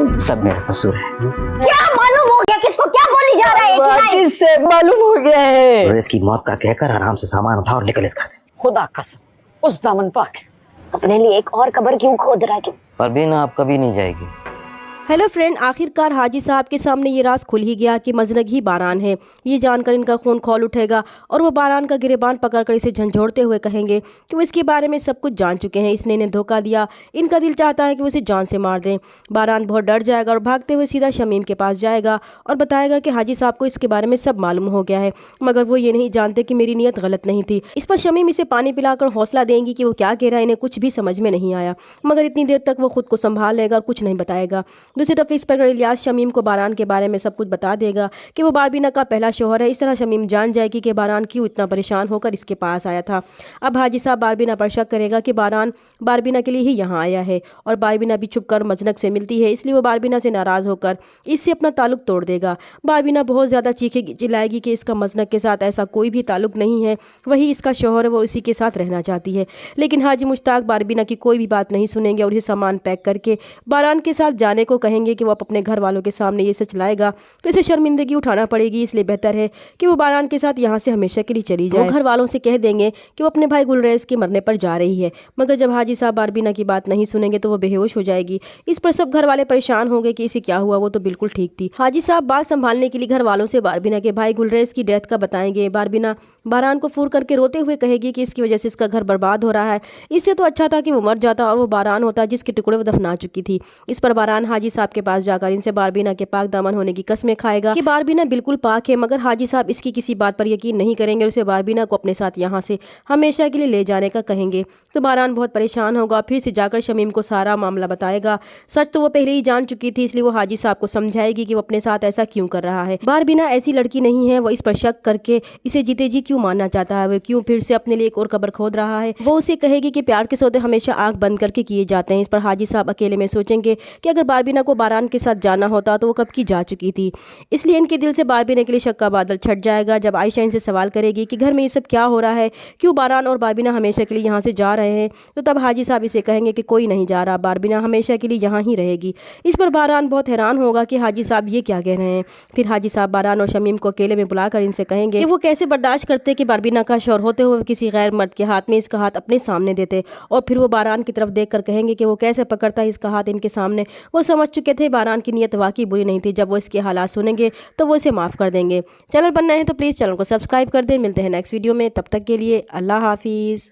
सब मेरा कसूर है। क्या मालूम हो गया? किसको क्या बोली जा रहा है कि नहीं? किससे मालूम हो गया है? और इसकी मौत का कहकर आराम से सामान उठा और निकल इस घर से। खुदा कसम उस दामन पाक है। अपने लिए एक और कब्र क्यों खोद रहा है तू? परवीन आप कभी नहीं जाएगी। हेलो फ्रेंड, आखिरकार हाजी साहब के सामने ये राज खुल ही गया कि मजनग ही बारान है। ये जानकर इनका खून खौल उठेगा और वो बारान का गिरेबान पकड़कर इसे झंझोड़ते हुए कहेंगे कि वो इसके बारे में सब कुछ जान चुके हैं, इसने इन्हें धोखा दिया। इनका दिल चाहता है कि वो इसे जान से मार दें। बारान बहुत डर जाएगा और भागते हुए सीधा शमीम के पास जाएगा और बताएगा कि हाजी साहब को इसके बारे में सब मालूम हो गया है, मगर वो ये नहीं जानते कि मेरी नीयत गलत नहीं थी। इस पर शमीम इसे पानी पिलाकर हौसला देंगी कि वो क्या कह रहा है, इन्हें कुछ भी समझ में नहीं आया, मगर इतनी देर तक वो खुद को संभाल लेगा और कुछ नहीं बताएगा। दूसरी तरफ इंस्पेक्टर इलियास शमीम को बारान के बारे में सब कुछ बता देगा कि वो बारबीना का पहला शौहर है। इस तरह शमीम जान जाएगी कि बारान क्यों इतना परेशान होकर इसके पास आया था। अब हाजी साहब बारबीना पर शक करेगा कि बारान बारबीना के लिए ही यहाँ आया है और बारबीना भी छुपकर मजनक से मिलती है, इसलिए वो बारबीना से नाराज़ होकर इससे अपना ताल्लुक तोड़ देगा। बारबीना बहुत ज़्यादा चीखेगी चिल्लाएगी कि इसका मजनक के साथ ऐसा कोई भी ताल्लुक नहीं है, वही इसका शौहर है, वो इसी के साथ रहना चाहती है। लेकिन हाजी मुश्ताक बारबीना की कोई भी बात नहीं सुनेंगे और ये सामान पैक करके बारान के साथ जाने को कहेंगे कि वो अपने घर वालों के सामने ये सच लाएगा तो इसे शर्मिंदगी उठाना पड़ेगी, इसलिए बेहतर है कि वो बारान के साथ यहाँ से हमेशा के लिए चली जाए। वो घर वालों से कह देंगे कि वो अपने भाई गुलरेज के मरने पर जा रही है, मगर जब हाजी साहब बारबीना की बात नहीं सुनेंगे तो वो बेहोश हो जाएगी। इस पर सब घर वाले परेशान होंगे कि इसे क्या हुआ, वो तो बिल्कुल ठीक थी। हाजी साहब बात संभालने के लिए घर वालों से बारबीना के भाई गुलरेज की डेथ का बताएंगे। बारबीना बारान को फूर करके रोते हुए कहेगी कि इसकी वजह से इसका घर बर्बाद हो रहा है, इससे तो अच्छा था कि वो मर जाता और वो बारान होता जिसके टुकड़े वो दफना चुकी थी। इस पर बारान हाजी साहब के पास जाकर इनसे बारबीना के पाक दामन होने की कस्में खाएगा कि बारबीना बिल्कुल पाक है, मगर हाजी साहब इसकी किसी बात पर यकीन नहीं करेंगे और उसे बारबीना को अपने साथ यहाँ से हमेशा के लिए ले जाने का कहेंगे। तो बारान बहुत परेशान होगा, फिर से जाकर शमीम को सारा मामला बताएगा। सच तो वो पहले ही जान चुकी थी, इसलिए वो हाजी साहब को समझाएगी कि वो अपने साथ ऐसा क्यों कर रहा है। बारबीना ऐसी लड़की नहीं है, वो इस पर शक करके इसे जीते जी क्यों मारना चाहता है, वो क्यों फिर से अपने लिए एक और कब्र खोद रहा है। वो उसे कहेगी कि प्यार के सौदे हमेशा आंख बंद करके किए जाते हैं। इस पर हाजी साहब अकेले में सोचेंगे कि अगर बारबीना को बारान के साथ जाना होता तो वो कब की जा चुकी थी, इसलिए इनके दिल से बारबीना के लिए शक का बादल छट जाएगा। जब आयशा इनसे सवाल करेगी कि घर में ये सब क्या हो रहा है, क्यों बारान और बारबीना हमेशा के लिए यहाँ से जा रहे हैं, तो तब हाजी साहब इसे कहेंगे कि कोई नहीं जा रहा, बारबीना हमेशा के लिए यहाँ ही रहेगी। इस पर बारान बहुत हैरान होगा कि हाजी साहब ये क्या कह रहे हैं। फिर हाजी साहब बारान और शमीम को अकेले में बुलाकर इनसे कहेंगे कि वो कैसे बर्दाश्त करते कि बारबीना का शौहर होते हुए किसी गैर मर्द के हाथ में इसका हाथ अपने सामने देते, और फिर वो बारान की तरफ देखकर कहेंगे कि वो कैसे पकड़ता है इसका हाथ इनके सामने। वो समझ चुके थे बारान की नीयत वाकई बुरी नहीं थी। जब वो इसके हालात सुनेंगे तो वो इसे माफ़ कर देंगे। चैनल पर नए हैं तो प्लीज़ चैनल को सब्सक्राइब कर दें। मिलते हैं नेक्स्ट वीडियो में, तब तक के लिए अल्लाह हाफिज़।